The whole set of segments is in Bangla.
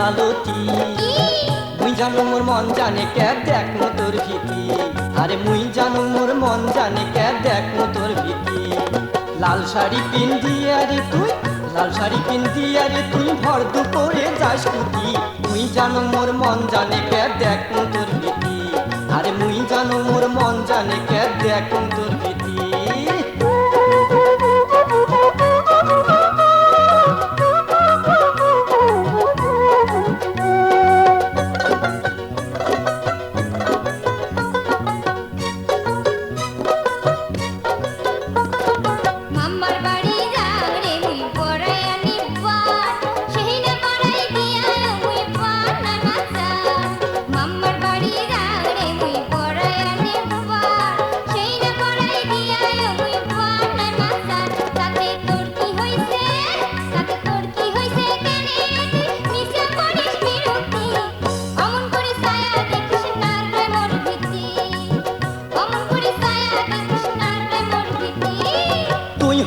মালতী মুই জানো মোর মন জানে কে দেখো তোর ভীতি আরে মুই জানো মোর মন জানে কে দেখো তোর ভীতি লাল শাড়ি পিন্দিয়া রে তুই লাল শাড়ি পিন্দিয়া রে তুই ভর দুপুরে যাস কুতি মুই জানো মোর মন জানে কে দেখো তোর ভীতি আরে মুই জানো মোর মন জানে কে দেখো তোর ভীতি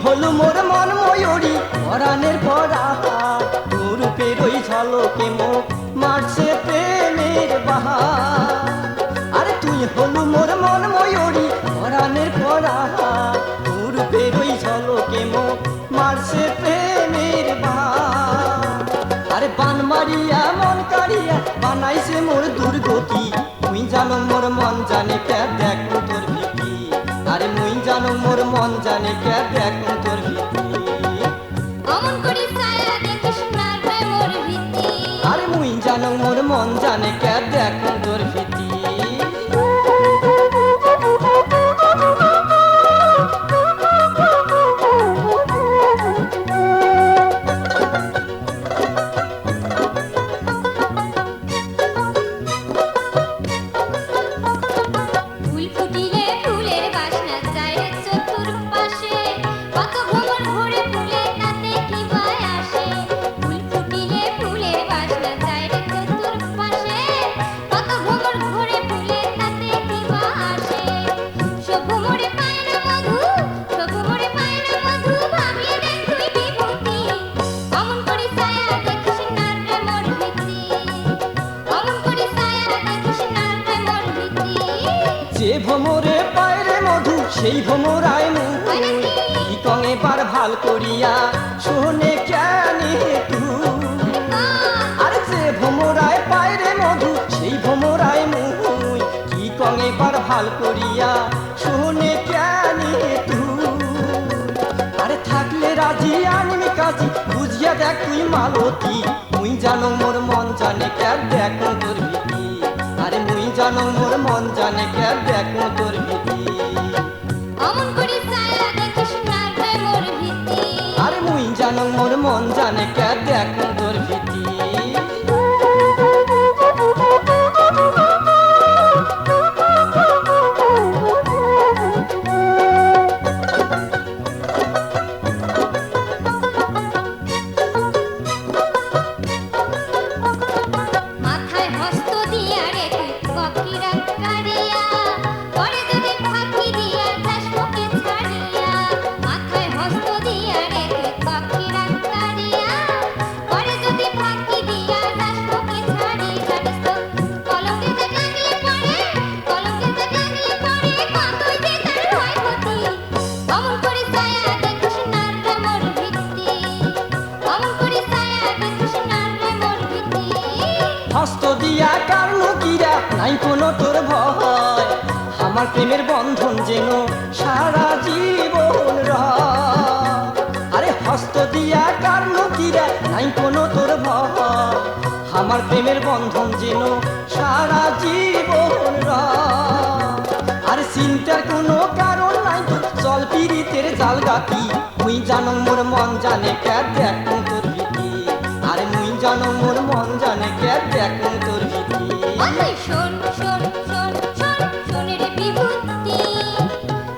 হলো মোর মন ময়ূরী পরাণের পরা তোর রূপের ওই ঝলকে মুখ মারছে প্রেমের বাহার আরে তুই হলো মোর মন ময়ূরী পরাণের পরা তোর রূপের ওই ঝলকে মুখ মারছে প্রেমের বাহার আরে বান মারিয়া মন কাড়িয়া বানাইছে মোর দুর্গতি তুই জানো মোর মন জানে কে দেখো তোর ভীতি আরে মুই জানো মোর মন জানে কে দেখো তোর ভীতি অমন করি ছায়া দেখিস না রে মোর ভীতি আরে মুই জানো মোর মন জানে কে দেখো তোর ভীতি যে ভ্রমরে পায়রে মধু সেই ভ্রমরায় মুই কঙে বার ভাল করিয়া শোনে কেনে তুই আরে যে ভ্রমরায় পায়রে মধু সেই ভ্রমরায় মুই কি কঙে বার ভাল করিয়া শোনে কেনে তুই আরে থাকলে রাজি আনমি কাজী বুঝিয়া দেখ তুই মালতী মুই জানো মোর মন জানে কে দেখো তোর ভীতি আরে মুই জানো মোর মন জানে কে দেখো তোর ভীতি অমন করি ছায়া দেখিস না রে মোর ভীতি আরে মুই জানো মোর মন জানে কে দেখো তোর ভীতি হস্ত দিয়া কারণ কিরা নাই কোনো তোর ভয় আমার প্রেমের বন্ধন যেন সারা জীবন রয় আরে হস্ত দিয়া কারণ কিরা নাই কোনো তোর ভয় আমার প্রেমের বন্ধন যেন সারা জীবন রয় আর চিন্তার কোনো কারণ নাই চল পীড়িতের জাল গাতি মুই জানো মোর মন জানে কে দেখো তোর ভীতি আরে মুই জানো মোর মন জানে কে দেখো তোর ভীতি ওই শোন শোন শোন শোন শোনে রে বিভূতি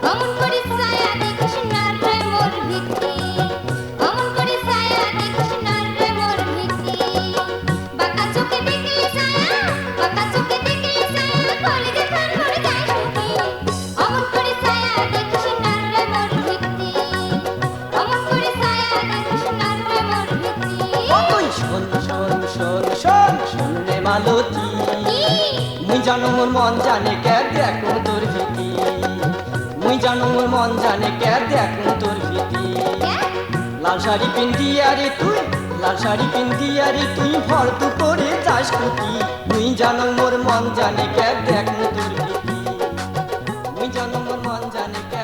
অমন করি ছায়া দেখিস না রে মোর ভীতি অমন করি ছায়া দেখিস না রে মোর ভীতি বাঁকা চোখে দেখলে ছায়া বাঁকা চোখে দেখলে ছায়া কলে যে প্রাণ ভরে যায় সুখী অমন করি ছায়া দেখিস না রে মোর ভীতি অমন করি ছায়া দেখিস না রে মোর ভীতি ওই শোন শোন শোন শোন মুই জানো মোর মন জানে কে দেখো তোর ভীতি মুই জানো মোর মন জানে কে দেখো তোর ভীতি লাল শাড়ি পিন্দিয়া রে তুই লাল শাড়ি পিন্দিয়া রে তুই ভর তু করে যাস কুতি মুই জানো মোর মন জানে কে দেখো তোর ভীতি মুই জানো মোর মন জানে কে